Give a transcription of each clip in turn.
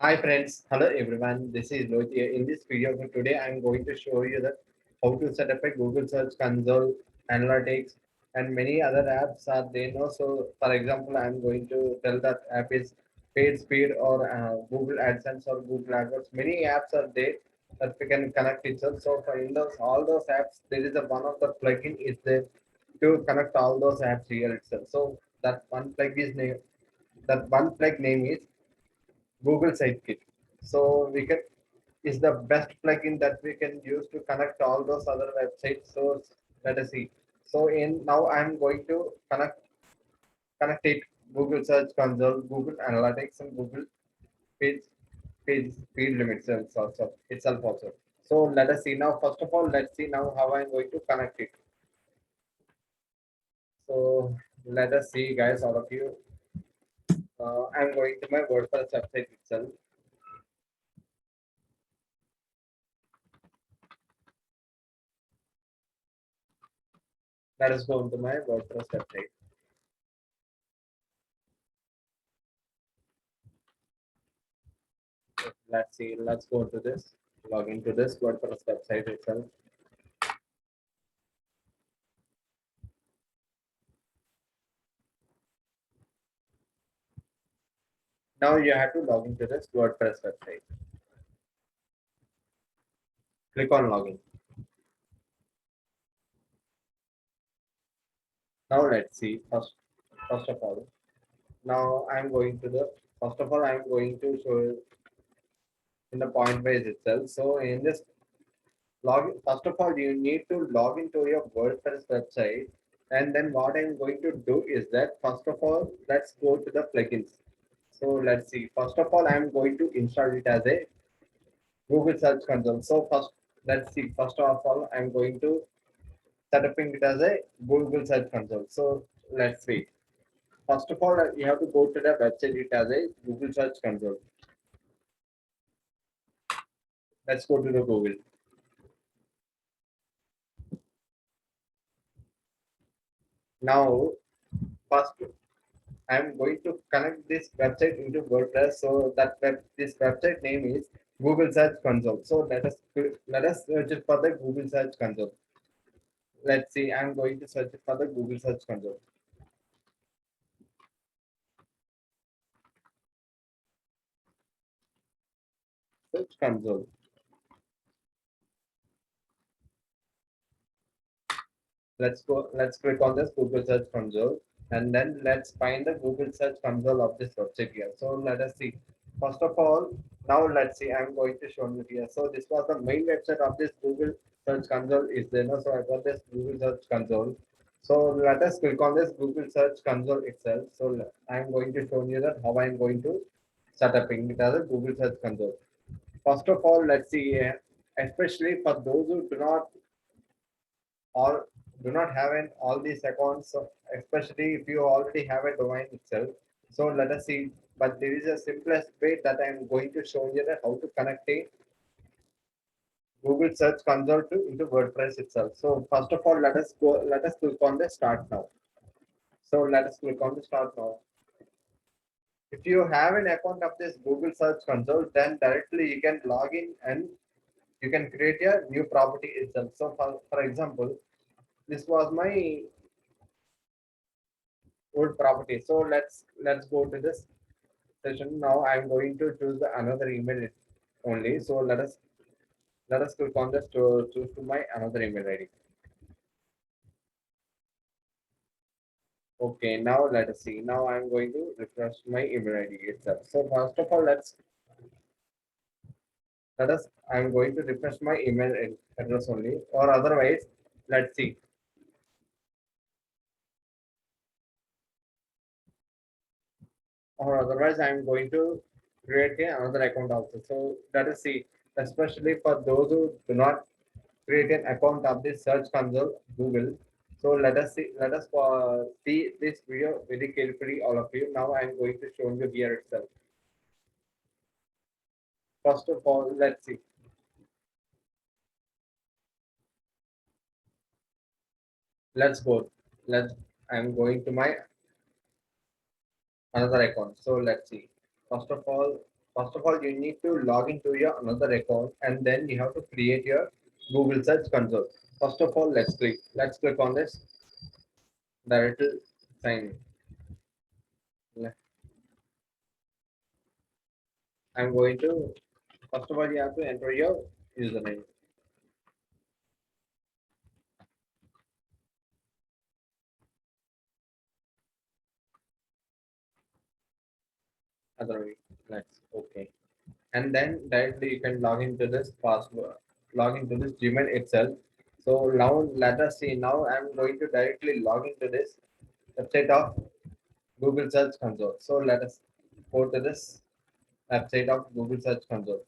Hi friends, hello everyone. This is Lohit here. In this video for today, I'm going to show you that how to set up a Google Search Console, Analytics, and many other apps are there. No, so for example, I'm going to tell that app is PageSpeed or Google AdSense or Google AdWords. Many apps are there that we can connect itself. So for in those all those apps, there is a one of the plugin is there to connect all those apps here itself. So that one plug name is Google Sitekit. So we can is the best plugin that we can use to connect all those other websites. So let us see. So in now I'm going to connect it Google Search Console, Google Analytics, and Google Page Page Speed Limits itself also. So let us see now. First of all, let's see now how I'm going to connect it. So let us see, guys, all of you. I'm going to my WordPress website itself. Let us go into my WordPress website. Let's see. Let's go to this. Log into this WordPress website itself. Now you have to log into this WordPress website. Click on login. Now let's see. First of all, now I'm going to the first of all I'm going to show you in the point base itself. So in this login, first of all, you need to log into your WordPress website, and then what I'm going to do is that first of all, let's go to the plugins. So let's see. First of all, I'm going to install it as a Google Search Console. So first, let's see. First of all, I'm going to set up it as a Google Search Console. So let's see. First of all, you have to go to the website it as a Google Search Console. Let's go to the Google. Now, first, I'm going to connect this website into WordPress. So this website name is Google Search Console. So let us search it for the Google Search Console. Let's see. I'm going to search it for the Google Search Console. Search Console. Let's click on this Google Search Console, and then let's find the Google Search Console of this website here. So let us see. First of all, now let's see. I'm going to show you here. So this was the main website of this Google Search Console is there. No? So I got this Google Search Console. So let us click on this Google Search Console itself. So I'm going to show you that how I'm going to set up it as a Google Search Console. First of all, let's see, especially for those who or do not have all these accounts, so especially if you already have a domain itself. So let us see, but there is a simplest way that I'm going to show you that how to connect a Google Search Console to into WordPress itself. So first of all, let us click on the start now. So let us click on the start now. If you have an account of this Google Search Console, then directly you can log in and you can create a new property itself. So for example, this was my old property. So let's go to this session. Now I'm going to choose another email only. So let us click on this to choose to my another email ID. Okay, now let us see. Now I'm going to refresh my email ID itself. So first of all, let us I'm going to refresh my email address only, or otherwise, let's see. Or otherwise I'm going to create another account also. So let us see, especially for those who do not create an account of this search console Google. So let us see this video very carefully, all of you. Now I'm going to show you here itself. First of all, let's see. Let's go. Let's I'm going to my another account. So let's see. First of all, First of all, you need to log into your another account and then you have to create your Google Search Console. First of all, let's click on this directly sign in. I'm going to, first of all, you have to enter your username. Otherwise, let's okay. And then directly you can log into this password, log into this Gmail itself. So now let us see. Now I'm going to directly log into this website of Google Search Console. So let us go to this website of Google Search Console.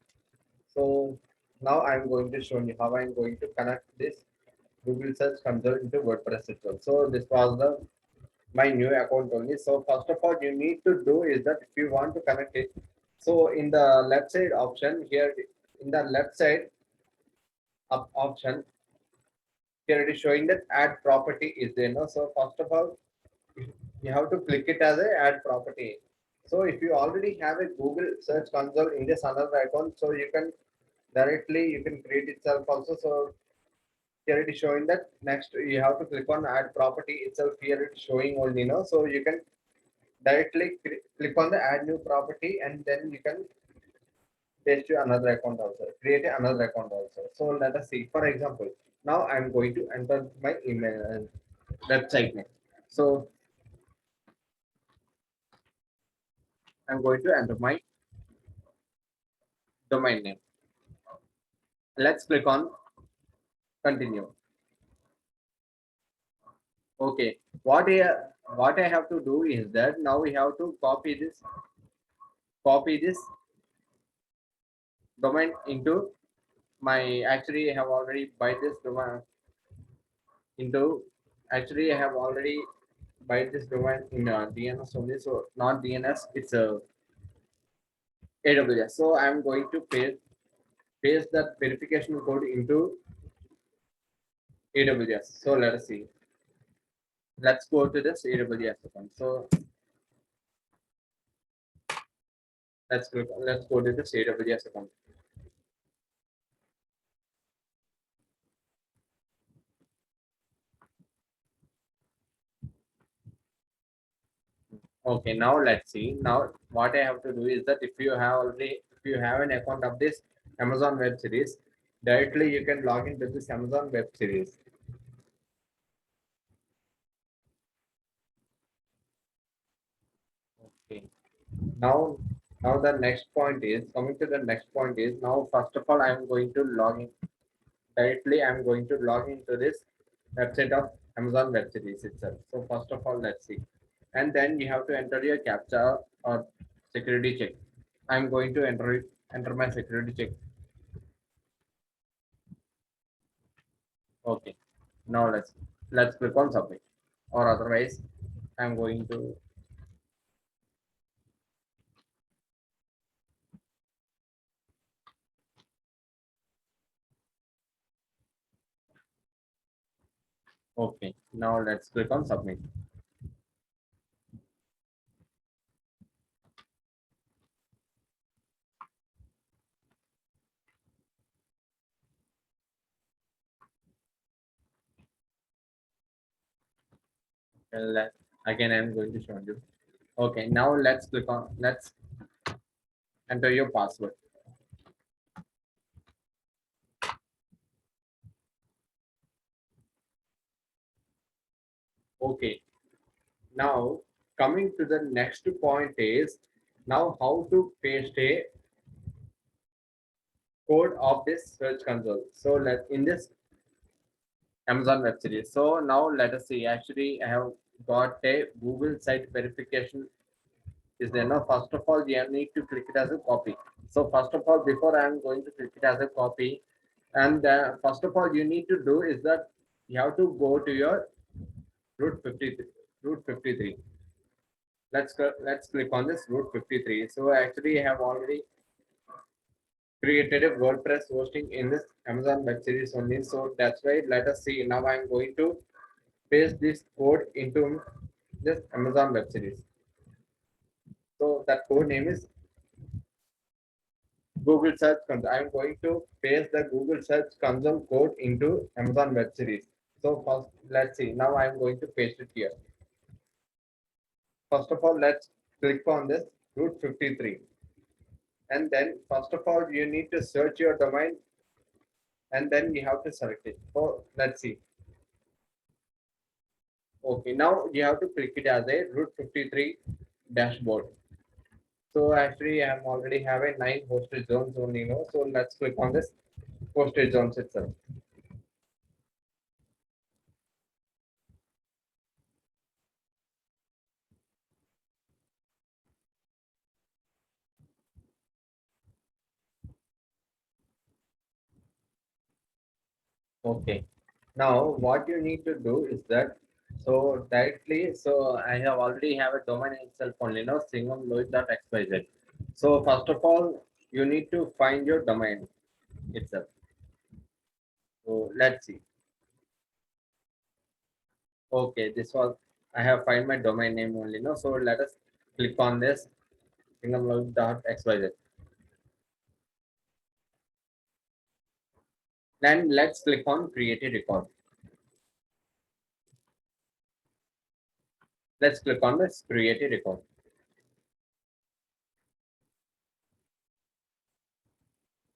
So now I'm going to show you how I'm going to connect this Google Search Console into WordPress itself. So this was the my new account only. So first of all, you need to do is that if you want to connect it, so in the left side option here, in the left side up option, here it is showing that add property is there. No, so first of all, you have to click it as a add property. So if you already have a Google Search Console in this another account, so you can directly you can create itself also. So here it is showing that next you have to click on add property itself. Here it's showing only, no, so you can directly click on the add new property and then you can paste to another account also, create another account also. So let us see, for example, now I'm going to enter my email and website name. So I'm going to enter my domain name. Let's click on continue. Okay, what I have to do is that now we have to copy this domain into my, actually I have already buy this domain into, actually I have already buy this domain in DNS only, so not DNS, it's a AWS. So I'm going to paste that verification code into AWS. So let us see. Let's go to this AWS account. So let's go to this AWS account. Okay, now let's see. Now what I have to do is that if you have an account of this Amazon Web Series, directly you can log into this Amazon Web Series. Okay. Now, now the next point is coming to the next point is now first of all I'm going to log in directly. I'm going to log into this website of Amazon Web Series itself. So first of all, let's see, and then you have to enter your captcha or security check. I'm going to enter my security check. Okay. Now let's click on submit, or otherwise I'm going to, okay. Now let's click on submit. And again I'm going to show you. Okay, now let's enter your password. Okay, now coming to the next point is now how to paste a code of this search console. So let in this Amazon Web Series. So now let us see. Actually, I have got a Google site verification is there. Now, first of all, you need to click it as a copy. So first of all, before I am going to click it as a copy, and first of all, you need to do is that you have to go to your route 53. Route 53. Let's click on this route 53. So actually, I have already created a WordPress hosting in this Amazon Web Series only. So that's why let us see. Now I'm going to paste this code into this Amazon Web Series. So that code name is Google Search Console. I'm going to paste the Google Search Console code into Amazon Web Series. So first, let's see. Now I'm going to paste it here. First of all, let's click on this Route 53. And then first of all, you need to search your domain and then you have to select it. So let's see. Okay, now you have to click it as a Route 53 dashboard. So actually, I'm already having 9 hosted zones only, so let's click on this hosted zones itself. Okay. Now what you need to do is that so I have already have a domain itself only, singamloid.xyz. So first of all, you need to find your domain itself. So let's see. Okay, this was I have find my domain name only, no. So let us click on this singamloid.xyz. Then let's click on create a record. Let's click on this create a record.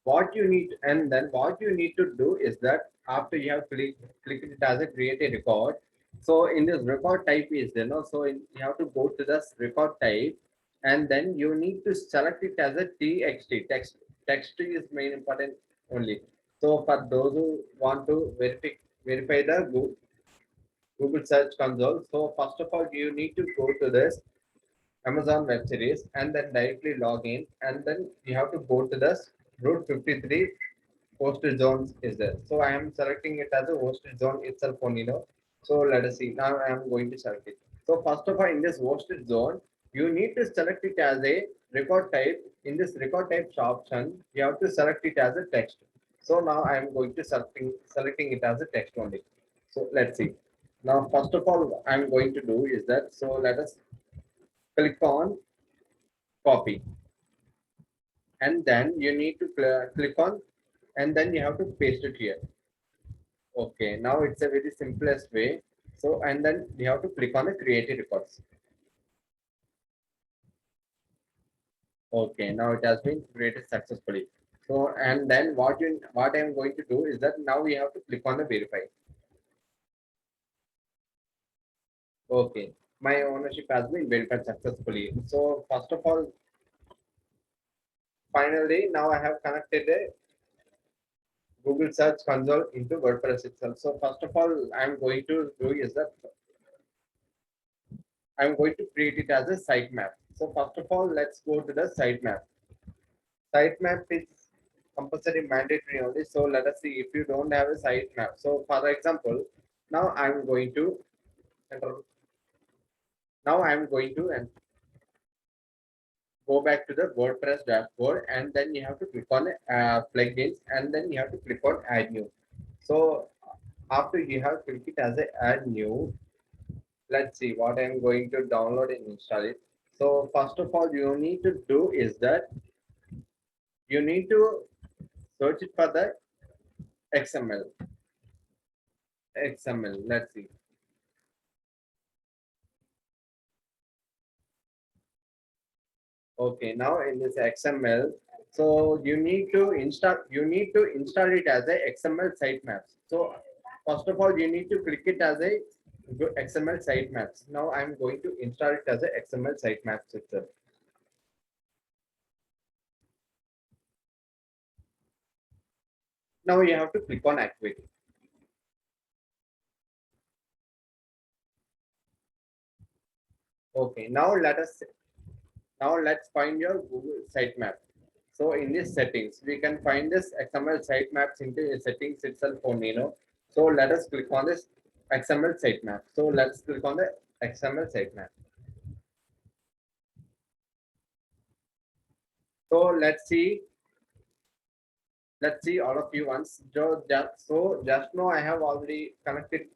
What you need and then what you need to do is that after you have clicked it as a create a record, so in this record type is there, you have to go to this record type and then you need to select it as a txt text is main important only. So for those who want to verify the Google Search Console, so first of all you need to go to this Amazon Web Series and then directly log in and then you have to go to this Route 53 hosted zones is there. So I am selecting it as a hosted zone itself only. So let us see. Now I am going to select it. So first of all, in this hosted zone, you need to select it as a record type. In this record types option, you have to select it as a text. So now I am going to selecting it as a text only. So let's see. Now first of all, I am going to do is that. So let us click on copy, and then you need to click on, and then you have to paste it here. Okay, now it's a very simplest way. So, and then you have to click on the creative records. Okay, now it has been created successfully. So, and then what I'm going to do is that now we have to click on the verify. Okay, my ownership has been verified successfully. So, first of all, finally, now I have connected a Google Search Console into WordPress itself. So, first of all, I'm going to do is that I'm going to create it as a sitemap. So first of all, let's go to the sitemap. Sitemap is compulsory mandatory only. So let us see if you don't have a sitemap. So for example, now I'm going to enter. Now I'm going to and go back to the WordPress dashboard, and then you have to click on plugins, and then you have to click on add new. So after you have clicked it as a add new, let's see what I'm going to download and install it. So first of all, you need to do is that you need to search it for the XML. XML. Let's see. Okay, now in this XML, so you need to install. You need to install it as a XML sitemaps. So first of all, you need to click it as a XML sitemaps. Now I'm going to install it as a XML sitemaps itself. Now you have to click on activate. Okay, now let's find your Google sitemap. So in this settings, we can find this XML sitemaps into settings itself only. So let us click on this XML sitemap. So let's click on the XML sitemap. So let's see all of you once. So just now I have already connected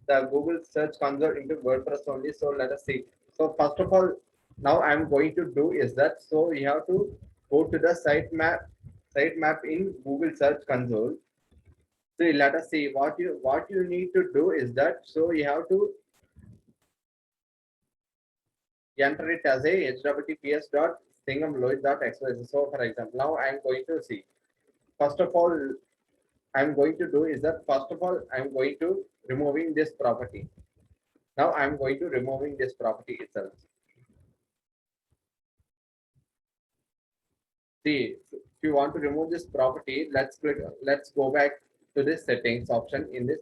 the Google Search Console into WordPress only. So let us see. So first of all, now I'm going to do is that, so you have to go to the sitemap sitemap in Google Search Console. So let us see what you need to do is that, so you have to enter it as a https://thingamloid.xyz. So for example, now I am going to see. First of all, I'm going to do is that, first of all, I'm going to removing this property. Now I'm going to removing this property itself. See, if you want to remove this property, let's go back to this settings option in this.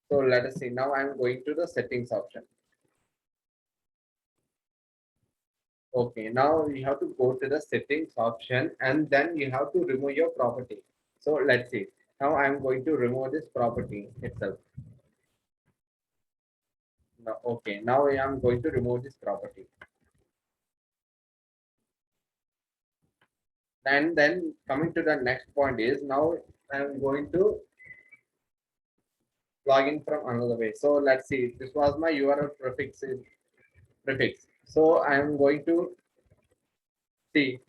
So let us see. Now I'm going to the settings option. Okay, now you have to go to the settings option and then you have to remove your property. So let's see. Now I'm going to remove this property itself. Now, okay, now I am going to remove this property. And then coming to the next point is, now I'm going to log in from another way. So let's see. This was my URL prefix. So I'm going to see.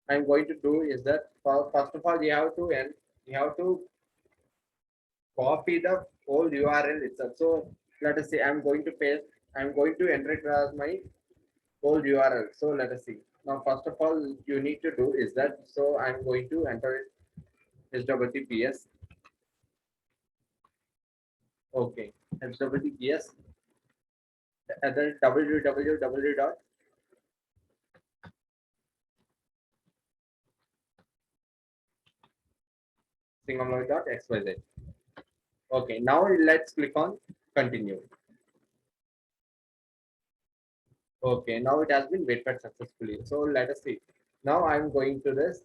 I'm going to do is that, first of all, you have to copy the whole URL itself. So let us say I'm going to paste, I'm going to enter it as my whole URL. So let us see. Now, first of all, you need to do is that, so I'm going to enter it https. Okay, https and then www.xml.xyz. Okay, now let's click on continue. Okay, now it has been verified successfully. So let us see. Now I'm going to this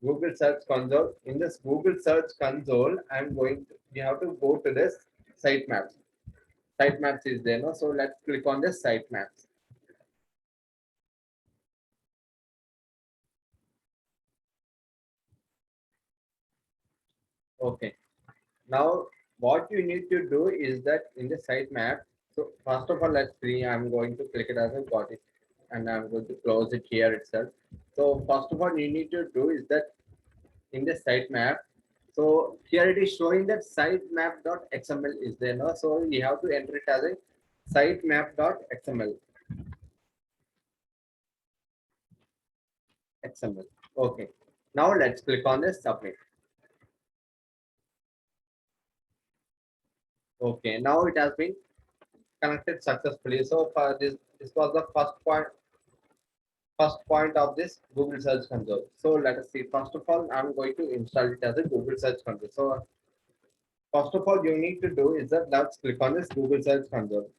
Google Search Console. In this Google Search Console, I'm going to, you have to go to this sitemaps. Sitemaps is there, no? So let's click on this sitemaps. Okay. Now what you need to do is that in the sitemap. So first of all, let's see. I'm going to click it as I got it, and I'm going to close it here itself. So first of all, you need to do is that in the sitemap. So here it is showing that sitemap.xml is there, no? So you have to enter it as a sitemap.xml. XML. Okay. Now let's click on this submit. Okay. Now it has been connected successfully. So for this was the first point of this Google Search Console. So let us see. First of all, I'm going to install it as a Google Search Console. So first of all, you need to do is that, let's click on this Google Search Console.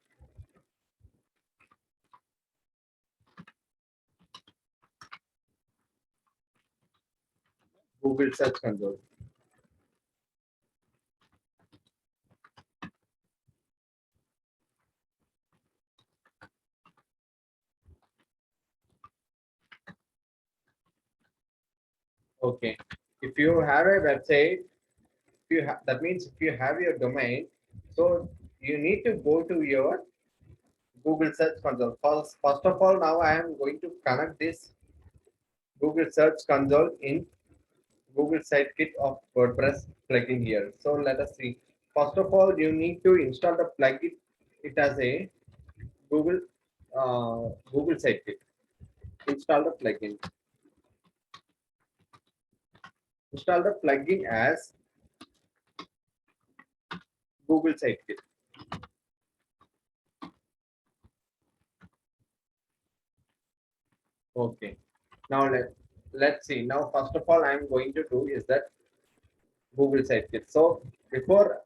Google Search Console. Okay. If you have a website, that means if you have your domain, so you need to go to your Google Search Console. First of all, now I am going to connect this Google Search Console in Google Sitekit of WordPress plugin here. So let us see. First of all, you need to install the plugin. It as a Google Google Sitekit. Install the plugin. Install the plugin as Google Sitekit. Okay. Now let's see. Now first of all, I'm going to do is that Google Sitekit. So before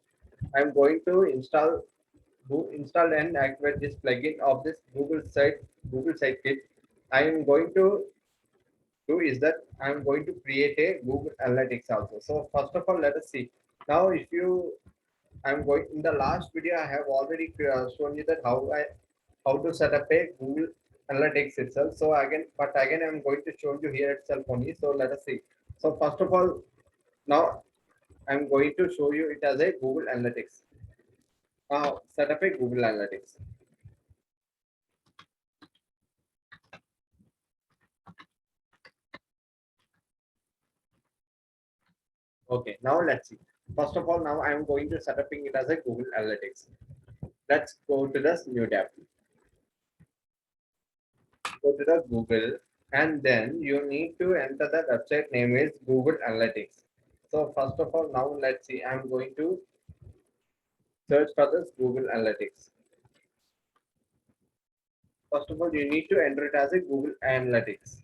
I'm going to install and activate this plugin of this Google Sitekit, I am going to do is that I'm going to create a Google Analytics also. So first of all, let us see. Now, if you, I'm going in the last video, I have already shown you that how to set up a Google Analytics itself. So again, I'm going to show you here itself only. So let us see. So first of all, now I'm going to show you it as a Google Analytics. Set up a Google Analytics. Okay, now let's see. First of all, now I'm going to set up it as a Google Analytics. Let's go to this new tab. Go to the Google, and then you need to enter the website name is Google Analytics. So first of all, now let's see. I'm going to search for this Google Analytics. First of all, you need to enter it as a Google Analytics.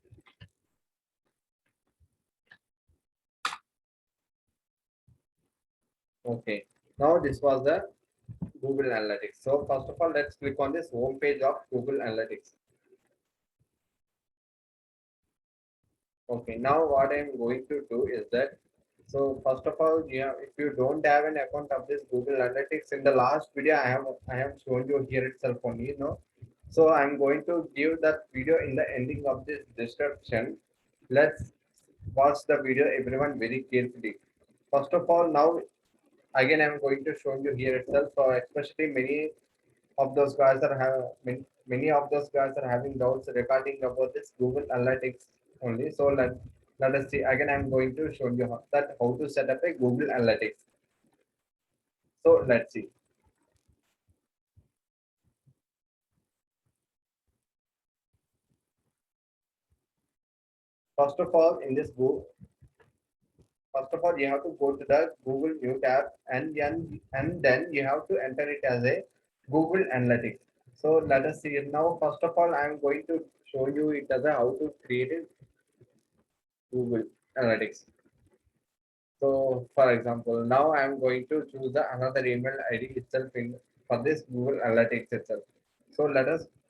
Okay. Now this was the Google Analytics. So first of all, let's click on this home page of Google Analytics. Okay, now what I'm going to do is that, so first of all, yeah, if you don't have an account of this Google Analytics, in the last video I have shown you here itself only, you know. So I'm going to give that video in the ending of this description. Let's watch the video everyone very carefully. First of all, now again I'm going to show you here itself. So especially of those guys are have many of those guys are having doubts regarding about this Google Analytics only. So let us see. Again, I'm going to show you how to set up a Google Analytics. So let's see. First of all, in this Google, first of all, you have to go to the Google New tab, and then you have to enter it as a Google Analytics. So let us see it now. First of all, I'm going to show you it as a how to create a Google Analytics. So for example, now I'm going to choose the another email ID itself in for this Google Analytics itself. So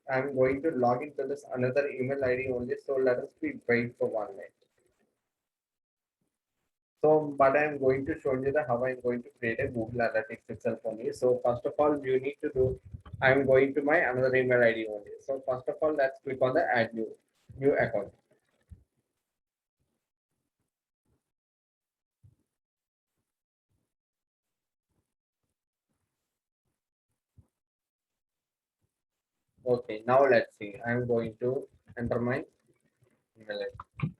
I'm going to log into this another email ID only. So let us be wait for 1 minute. So, but I'm going to show you the how I'm going to create a Google Analytics itself only. So first of all, you need to do, I'm going to my another email ID only. So first of all, let's click on the add new account. Okay, now let's see. I'm going to enter my email ID.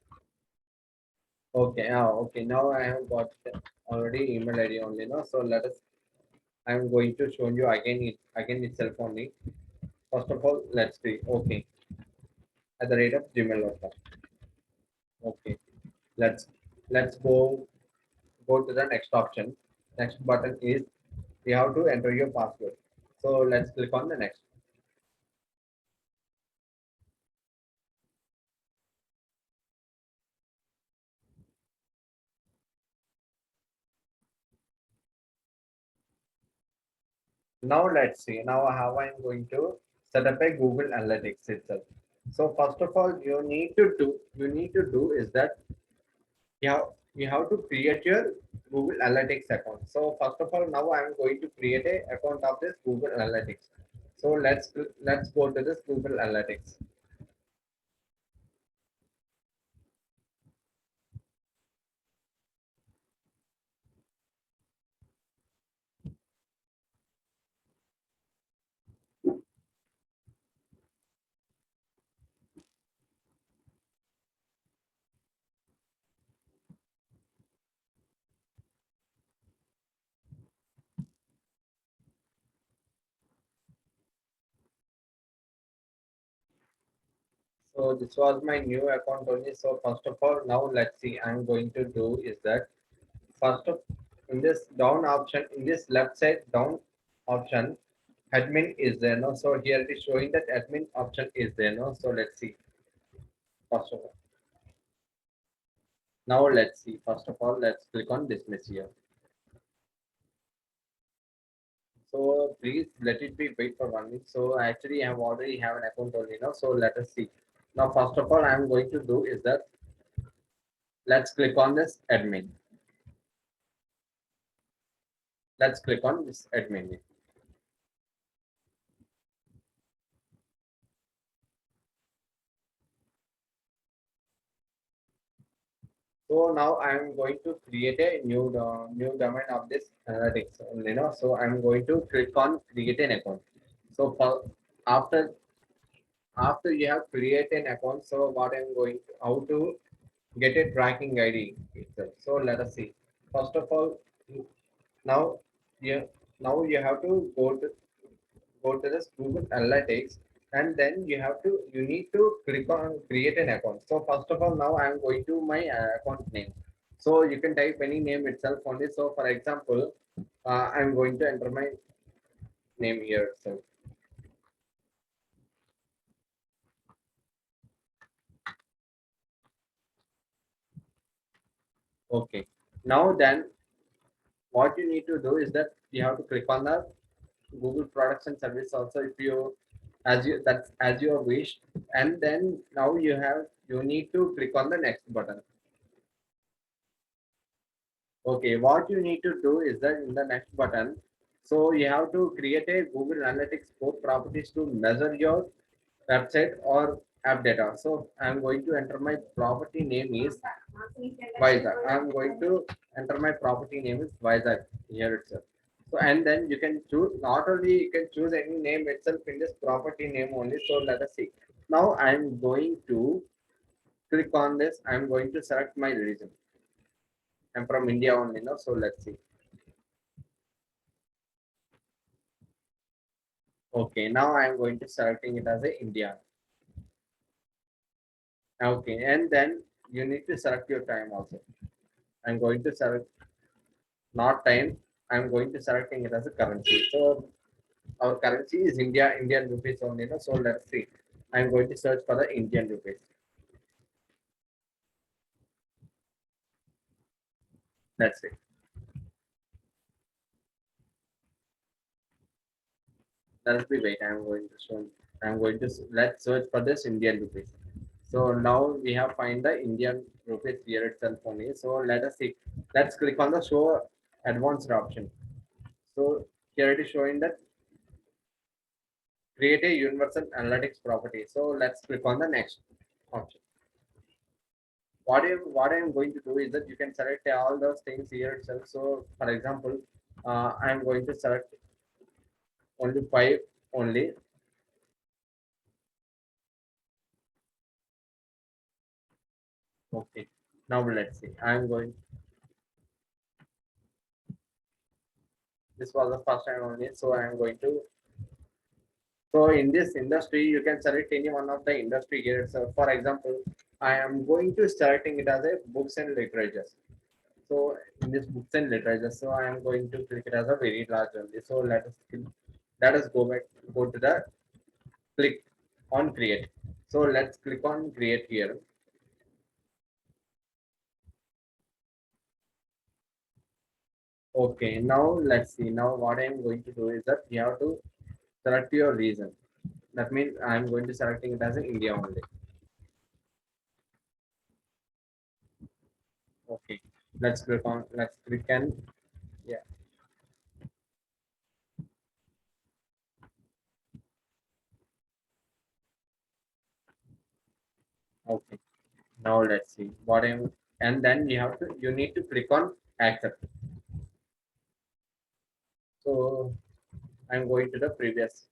Okay, okay. Now I have got already email ID only. No, so let us. I am going to show you again itself only. First of all, let's see. Okay, at the rate of gmail.com. Okay, let's let's go to the next option. Next button is you have to enter your password. So let's click on the next. Now let's see. Now how I'm going to set up a Google Analytics itself. So first of all, you need to do is that you have to create your Google Analytics account. So first of all, now I'm going to create a account of this Google Analytics. So let's go to this Google Analytics. So this was my new account only. So first of all, now let's see. I'm going to do is that first of in this down option, in this left side down option, admin is there. No, so here it is showing that admin option is there. No, so let's see. First of all, now let's see. First of all, let's click on dismiss here. So please let it be wait for 1 week. So actually I have already have an account only now. So let us see. Now first of all I am going to do is that let's click on this admin. Let's click on this admin. So now I am going to create a new domain of this analytics. So I'm going to click on create an account. So after after you have created an account, so what I'm going to how to get a tracking ID itself. So let us see. first of all, now you now you have to go to this Google Analytics, and then you need to click on create an account. So first of all, now I'm going to my account name. So you can type any name itself only. So for example, I'm going to enter my name here itself. Okay. Now then, what you need to do is that you have to click on the Google products and service also, if you as you wish, and then now you need to click on the next button. Okay, what you need to do is that in the next button, so you have to create a Google Analytics 4 properties to measure your website or app data. So I'm going to enter my property name is Vizag. I'm going to enter my property name is Vizag here itself. So and then you can choose, not only you can choose any name itself in this property name only. So let us see. Now I'm going to click on this. I'm going to select my region. I'm from India only now. So let's see. Okay, now I'm going to selecting it as a India. Okay, and then you need to select your time also. I'm going to select not time. I'm going to selecting it as a currency. So our currency is Indian rupees only. No? So let's see. I'm going to search for the Indian rupees. That's it. That'll be wait. I'm going to show. I'm going to let's search for this Indian rupees. So now we have find the Indian rupees here itself only. So let us see. Let's click on the show advanced option. So here it is showing that create a universal analytics property. So let's click on the next option. What I'm going to do is that you can select all those things here itself. So for example, I'm going to select only five only. Okay. Now let's see. I'm going. This was the first time only. So I'm going to. So in this industry, you can select any one of the industry here. So for example, I am going to selecting it as a books and literature. So in this books and literature, so I am going to click it as a very large only. So let us go back, go to the click on create. So let's click on create here. Okay, now let's see. Now what I'm going to do is that you have to select your region. That means I'm going to selecting it as an India only. Okay, let's click and yeah. Okay, now let's see what I'm, and then you need to click on accept. So I'm going to the previous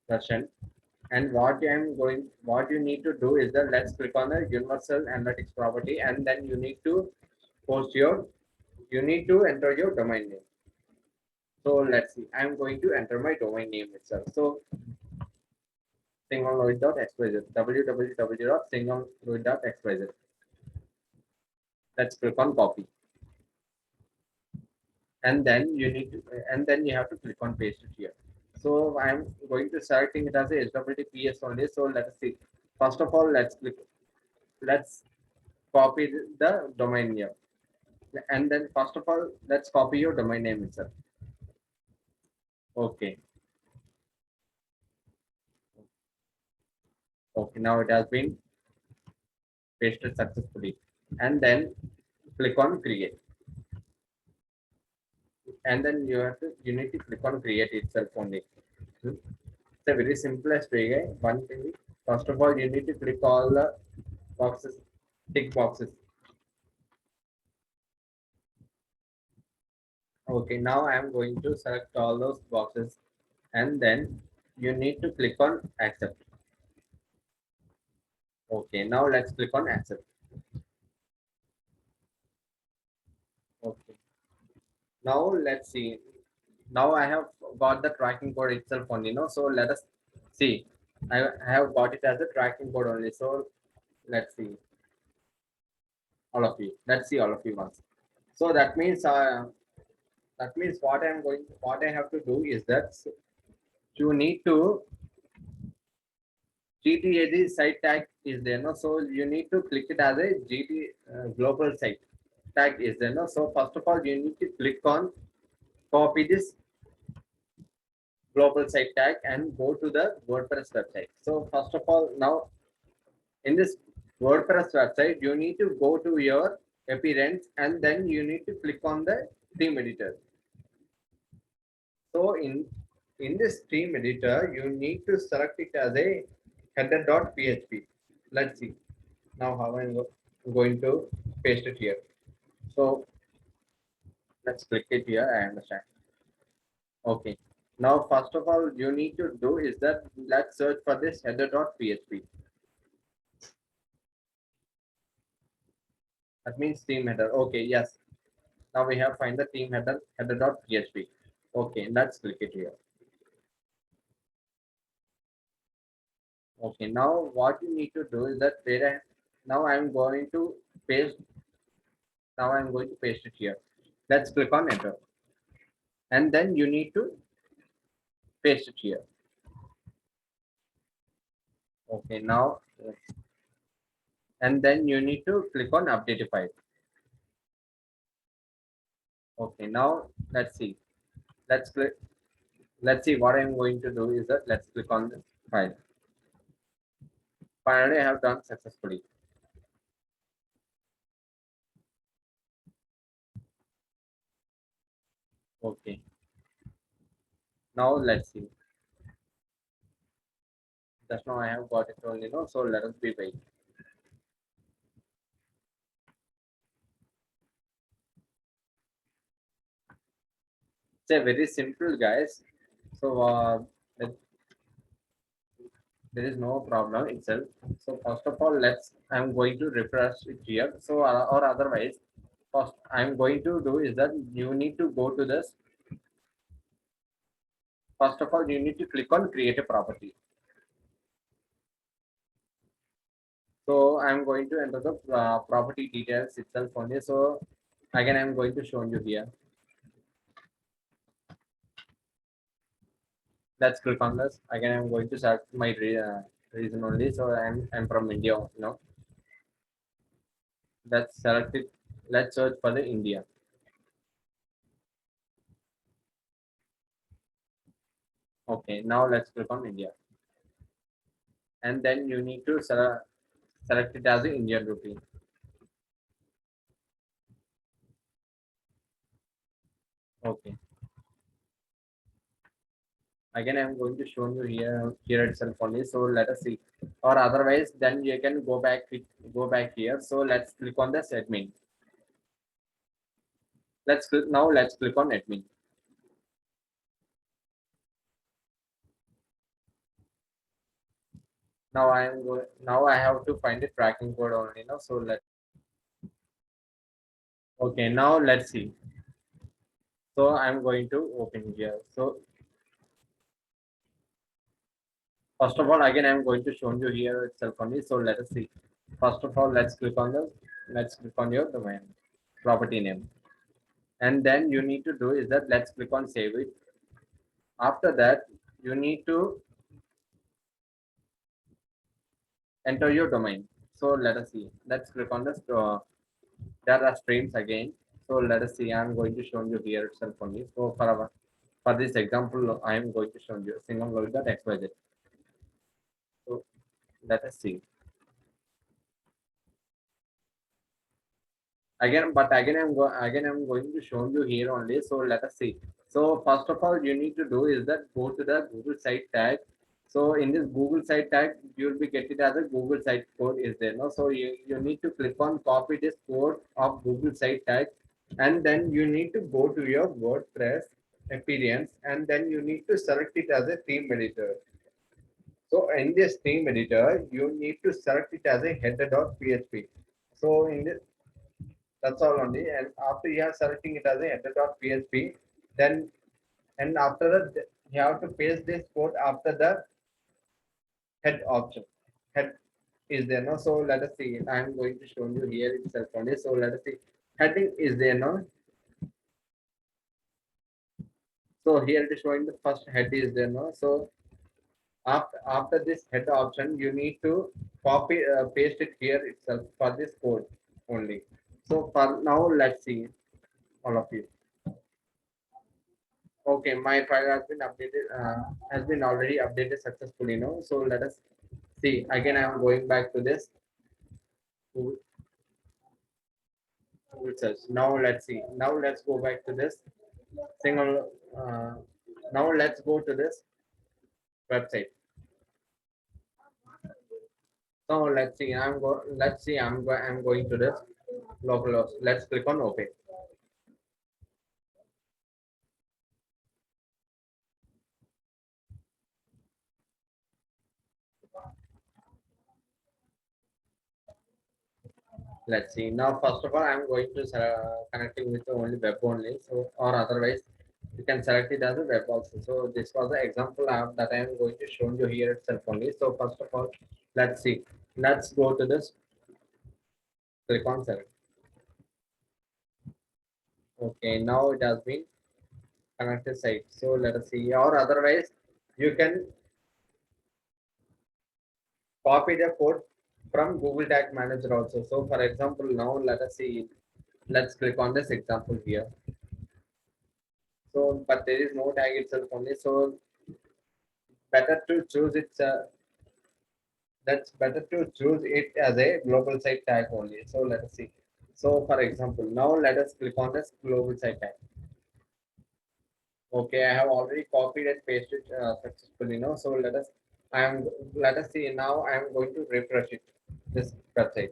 version. And what you need to do is that let's click on the universal analytics property, and then you need to you need to enter your domain name. So let's see. I'm going to enter my domain name itself. So singlelloid.xyz, www.singlelloid.xyz. Let's click on copy, and then and then you have to click on paste it here. So I'm going to selecting it as a HWTPS only. So let's see. First of all, let's copy the domain name, and then first of all, let's copy your domain name itself. Okay. Okay. Now it has been pasted successfully, and then click on create, and then you need to click on create itself only. It's a very simplest way. One thing, first of all, you need to click all the boxes, tick boxes. Okay, now I am going to select all those boxes, and then you need to click on accept. Okay, now let's click on accept. Okay, Now let's see. Now I have got the tracking code itself only, so let us see. I have got it as a tracking code only. So let's see all of you. Let's see all of you once. So that means what I have to do is that you need to GTAD site tag is there, no? So you need to click it as a GT global site tag is there, no? So first of all, you need to click on copy this global site tag and go to the WordPress website. So first of all, now in this WordPress website, you need to go to your appearance and then you need to click on the theme editor. So in this theme editor, you need to select it as a header.php. Let's see now how I'm going to paste it here. So let's click it here. I understand. Okay. Now, first of all, you need to do is that let's search for this header.php. That means theme header. Okay, yes. Now we have find the theme header.php. Okay, let's click it here. Okay, now what you need to do is that now I'm going to paste. Now I'm going to paste it here. Let's click on enter, and then you need to paste it here. Okay, now and then you need to click on update file. Okay, now let's see. Let's click. Let's see what I'm going to do is that let's click on this file. Finally, I have done successfully. Okay, now let's see. Just now I have got it only, so let us be wait. It's a very simple, guys. So there is no problem itself. So first of all, I'm going to refresh it here. So or otherwise, first I'm going to do is that you need to go to this. First of all, you need to click on create a property. So I'm going to enter the property details itself only. So again, I'm going to show you here. Let's click on this. Again, I'm going to select my reason only. So I'm from India, Let's select it. Let's search for the India. Okay, now let's click on India. And then you need to select it as the Indian rupee. Okay. Again, I'm going to show you here itself only. So let us see. Or otherwise, then you can go back here. So let's click on this admin. Let's click on admin. Now I have to find the tracking code only now. So okay, now let's see. So I'm going to open here. So first of all, again, I'm going to show you here itself only. So let us see. First of all, let's click on your domain property name. And then you need to do is that let's click on save it. After that, you need to enter your domain. So let us see. Let's click on this data streams again. So let us see. I'm going to show you here itself only. So for this example, I am going to show you single log.xyz. So let us see. Again I'm going to show you here only. So let us see. So first of all, you need to do is that go to the Google site tag. So in this Google site tag, you'll be get it as a Google site code is there, no? So you need to click on copy this code of Google site tag, and then you need to go to your WordPress appearance, and then you need to select it as a theme editor. So in this theme editor, you need to select it as a header.php. So in this That's all only. And after you are selecting it as a header.php, then and after that you have to paste this code after the head option. Head is there now. So let us see. I'm going to show you here itself only. So let us see. Heading is there now. So here it is showing the first head is there now. So after this head option, you need to copy paste it here itself for this code only. So for now, let's see all of you. Okay, my file has been updated. Has been already updated successfully now. So let us see. Again, I am going back to this Google Google search. Now let's see. Now let's go back to this single. Now let's go to this website. So let's see. Let's see. I'm going to this localhost. Let's click on open. Let's see. Now, first of all, I'm going to connecting with the only web only. So, or otherwise, you can select it as a web also. So, this was the example app that I am going to show you here itself only. So, first of all, let's see. Let's go to this. Click on select. Okay, now it has been connected site. So, let us see. Or otherwise, you can copy the code from Google Tag Manager also. So, for example, now let us see. Let's click on this example here. So, but there is no tag itself only. So, better to choose it. That's better to choose it as a global site tag only. So let us see. So for example, now let us click on this global site tag. Okay, I have already copied and pasted successfully now. So let us see now. I am going to refresh it. This website.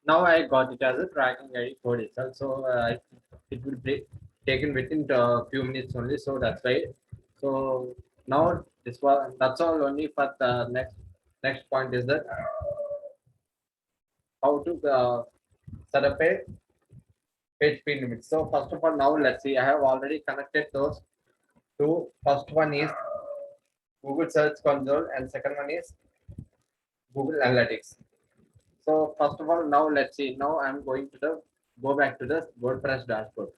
Now I got it as a tracking ID code itself. So it will be taken within a few minutes only. So that's why. So now that's all only for the next point is that how to set up a page speed limit. So first of all, now let's see. I have already connected those two. First one is Google Search Console, and second one is Google Analytics. So first of all, now let's see. Now I'm going to go back to the WordPress dashboard.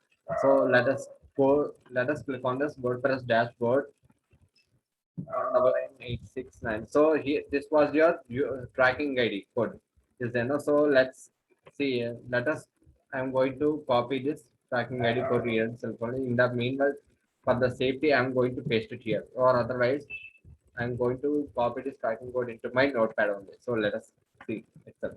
So let us go. Let us click on this WordPress dashboard. 19869. So here, this was your tracking ID code. Is there no? So let's see. Let us. I'm going to copy this tracking ID code here itself only. In the meanwhile, for the safety, I'm going to paste it here, or otherwise, I'm going to copy this tracking code into my notepad only. So let us see itself.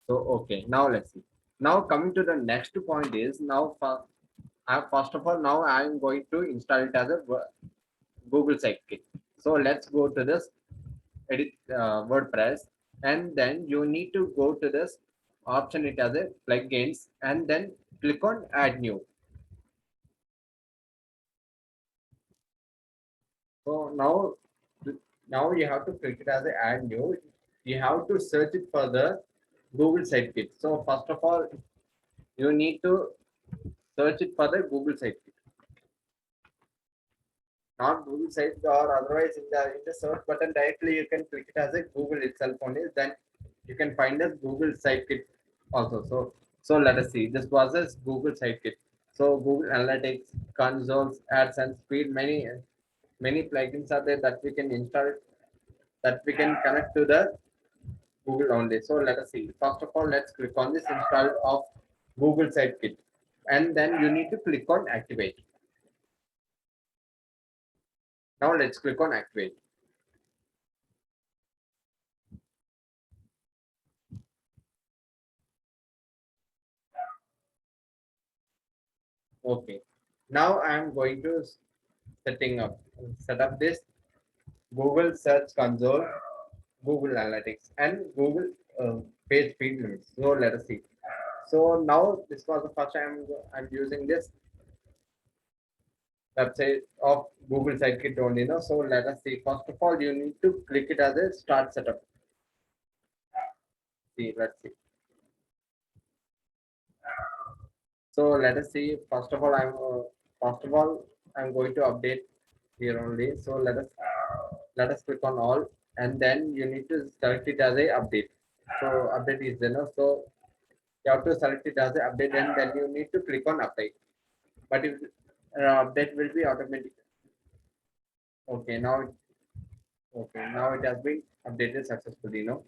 So okay, now let's see. Now coming to the next point is now first of all now I am going to install it as a Google Sitekit. So let's go to this edit WordPress, and then you need to go to this option it as a plugins, and then click on add new. So now you have to click it as a add new. You have to search it for the Google Sitekit. So first of all, you need to search it for the Google Sitekit, not Google site, or otherwise in the search button directly you can click it as a Google itself only. Then you can find the Google Sitekit also. So let us see. This was a Google Sitekit. So Google Analytics, consoles, ads, and speed. Many plugins are there that we can install, that we can connect to the Google only. So let us see. First of all, let's click on this install of Google Sitekit, and then you need to click on activate. Now let's click on activate. Okay. Now I am going to set up this Google Search Console, Google Analytics, and Google page speed limits. So let us see. So now this was the first time I'm using this website of Google Sitekit only. No, so let us see. First of all, you need to click it as a start setup. See, let's see. So let us see. First of all I'm going to update here only. So let us click on all, and then you need to select it as a update. So update is there. No? So you have to select it as a update, and then you need to click on update. But if update will be automatic. Okay, now it has been updated successfully. No.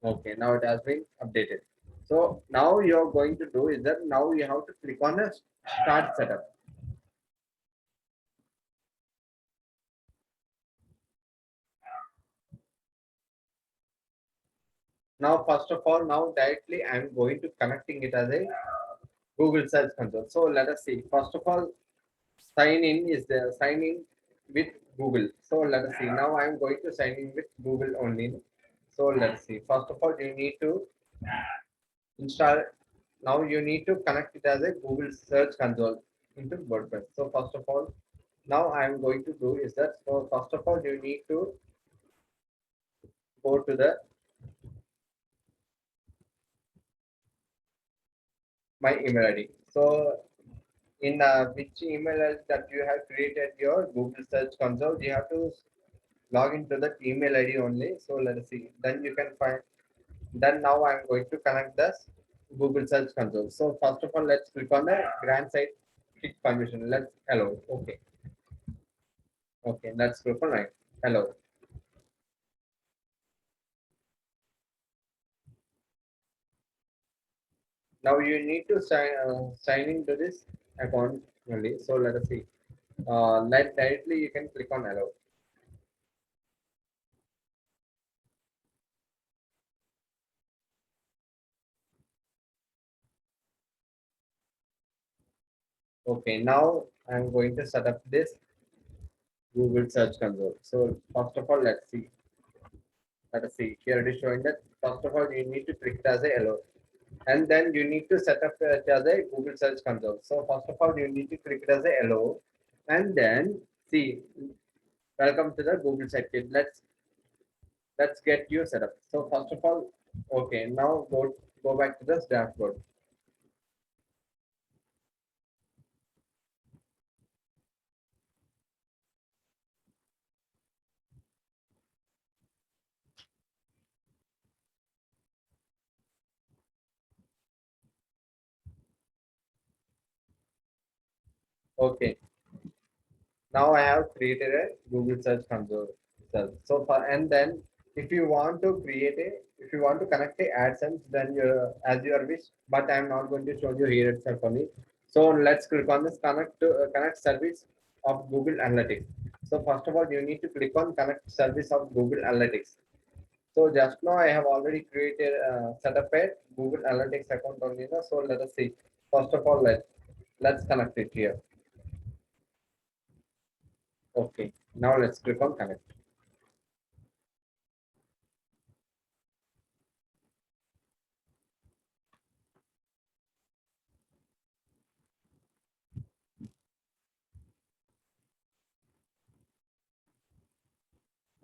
Okay, now it has been updated. So now you're going to do is that now you have to click on a start setup. Now, first of all, now directly I'm going to connecting it as a Google Search Console. So let us see. First of all, sign in with Google. So let us see. Now I'm going to sign in with Google only. So let's see. First of all, you need to install. Now you need to connect it as a Google Search Console into WordPress. So first of all, now I'm going to do is that. So first of all, you need to go to the my email ID. So in which email address that you have created your Google Search Console, you have to log into that email ID only. So let us see. Then you can find. Then now I'm going to connect this Google Search Console. So first of all, let's click on the grant site click permission. Let's allow. Okay. Okay. Let's click on right. Allow. Now you need to sign into this account only. So let us see. Let directly you can click on allow. Okay. Now I'm going to set up this Google Search Console. So first of all, let's see. Let us see. Here it is showing that first of all you need to click it as a allow, and then you need to set up it as a Google Search Console. So first of all you need to click it as a allow, and then see. Welcome to the Google Sitekit. Let's get you set up. So first of all, okay. Now go back to the dashboard. Okay. Now I have created a Google Search Console itself. So for and then if you want to if you want to connect a AdSense, then you as your wish. But I'm not going to show you here itself only. So let's click on this connect service of Google Analytics. So first of all, you need to click on connect service of Google Analytics. So just now I have already created set up a Google Analytics account only. No? So let us see. First of all, let's connect it here. Okay. Now let's click on connect.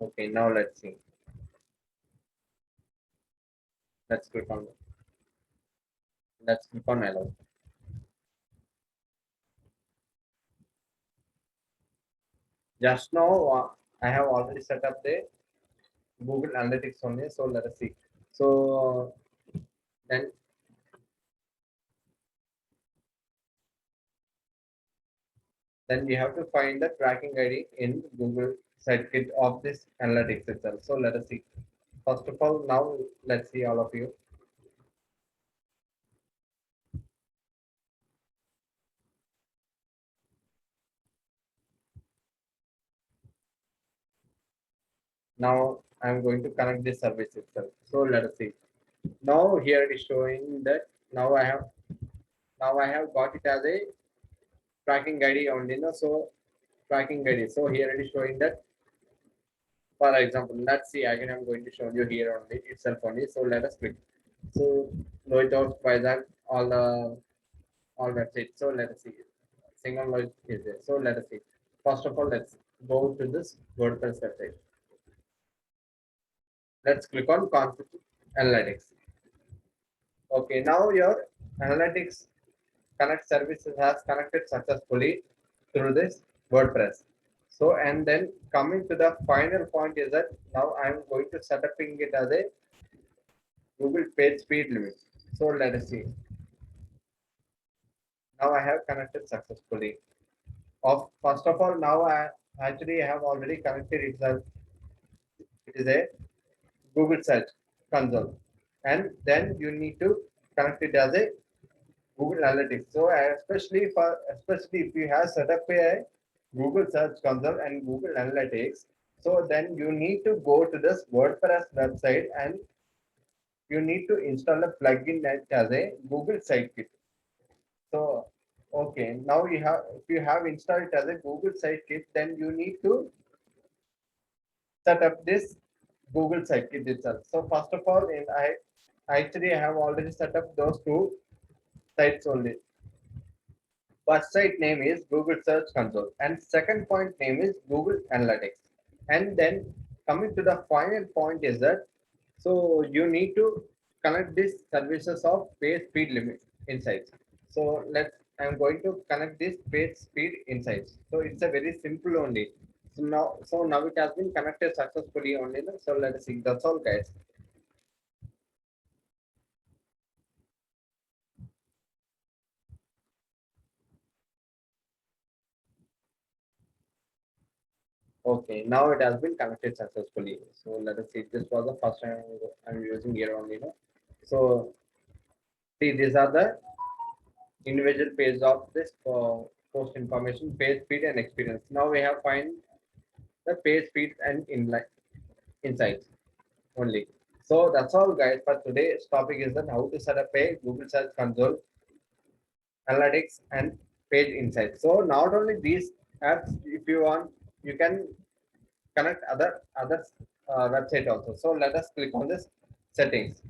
Okay, now let's see. Let's click on allow. Just now I have already set up the Google Analytics only. So let us see. So then we have to find the tracking ID in Google Sitekit of this analytics itself. So let us see. First of all, now let's see all of you. Now I'm going to connect this service itself. So let us see. Now here it is showing that now I have got it as a tracking ID only. No, so tracking ID. So here it is showing that. For example, let's see again. I'm going to show you here only itself only. So let us click. So no it out by that all websites. So let us see. Single logic is there. So let us see. First of all, let's go to this WordPress website. Let's click on config analytics. Okay, now your analytics connect services has connected successfully through this WordPress. So and then coming to the final point is that now I'm going to set up it as a Google page speed limit. So let us see. Now I have connected successfully. Of first of all, now I actually have already connected itself. It is a Google search console, and then you need to connect it as a Google Analytics. So especially if you have set up a Google Search Console and Google Analytics, so then you need to go to this WordPress website and you need to install a plugin that as a Google Sitekit. So okay, now you have if you have installed it as a Google Sitekit, then you need to set up this Google Sitekit itself. So first of all, I actually have already set up those two sites only. First site name is Google Search Console and second point name is Google Analytics. And then coming to the final point is that so you need to connect these services of page speed limit insights. So I'm going to connect this page speed insights. So it's a very simple only. So now it has been connected successfully only. So let's see. That's all guys. Okay, now it has been connected successfully. So let us see. This was the first time I'm using here only. No? So see, these are the individual pages of this post information, page speed and experience. Now we have find the page speed and insights only. So that's all, guys. For today's topic is that how to set up a Google Search Console, analytics, and page insights. So not only these apps, if you want, you can connect other website also. So let us click on this settings.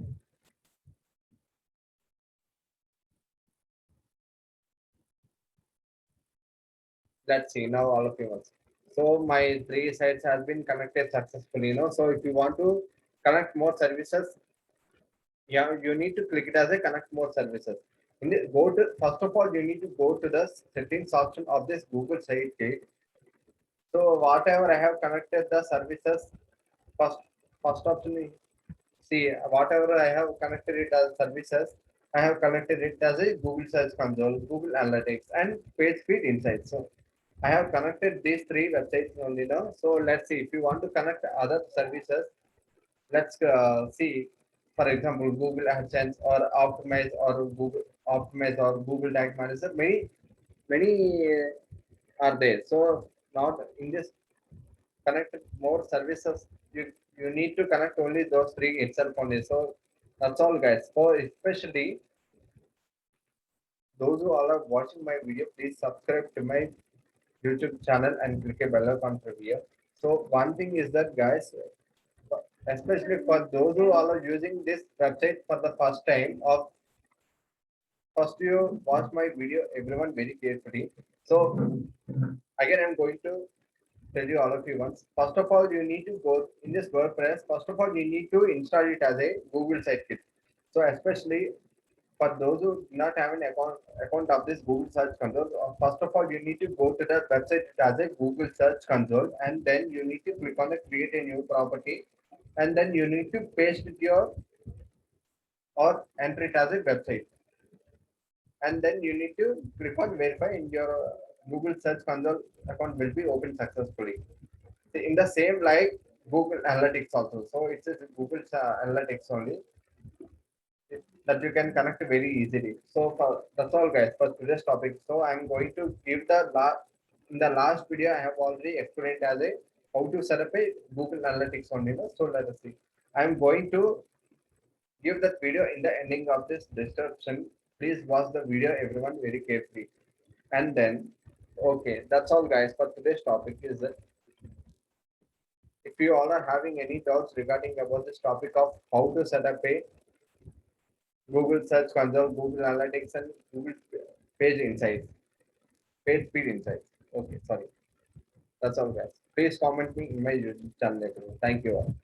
Let's see now all of you once. So my three sites has been connected successfully. So if you want to connect more services, yeah, you need to click it as a connect more services. Go to first of all, you need to go to the settings option of this Google site. So whatever I have connected the services, first first option is see whatever I have connected it as services, I have connected it as a Google Search Console, Google Analytics, and Page Speed Insights. So I have connected these three websites only now. So let's see if you want to connect other services. Let's see, for example, Google AdSense or Optimize or Google Tag Manager. Many are there. So not in this connect more services. You need to connect only those three itself only. So that's all, guys. So especially those who all are watching my video, please subscribe to my YouTube channel and click a bell icon for here. So one thing is that, guys, especially for those who all are using this website for the first time, or first you watch my video, everyone very carefully. So again, I'm going to tell you all of you once. First of all, you need to go in this WordPress. First of all, you need to install it as a Google Sitekit. So especially for those who do not have an account of this Google Search Console, first of all, you need to go to the website as a Google Search Console, and then you need to click on the create a new property, and then you need to paste it your or enter it as a website, and then you need to click on verify in your Google Search Console account will be opened successfully. In the same like Google Analytics also. So it's a Google Analytics only that you can connect very easily. So that's all, guys, for today's topic. So I'm going to give the in the last video I have already explained as a how to set up a Google Analytics only. So let us see. I'm going to give that video in the ending of this description. Please watch the video, everyone, very carefully. And then, okay, that's all, guys, for today's topic. Is that if you all are having any doubts regarding about this topic of how to set up a Google Search Console, Google Analytics, and Google Page Insights, Page Speed Insights. Okay, sorry. That's all, guys. Please comment me in my YouTube channel later. Thank you all.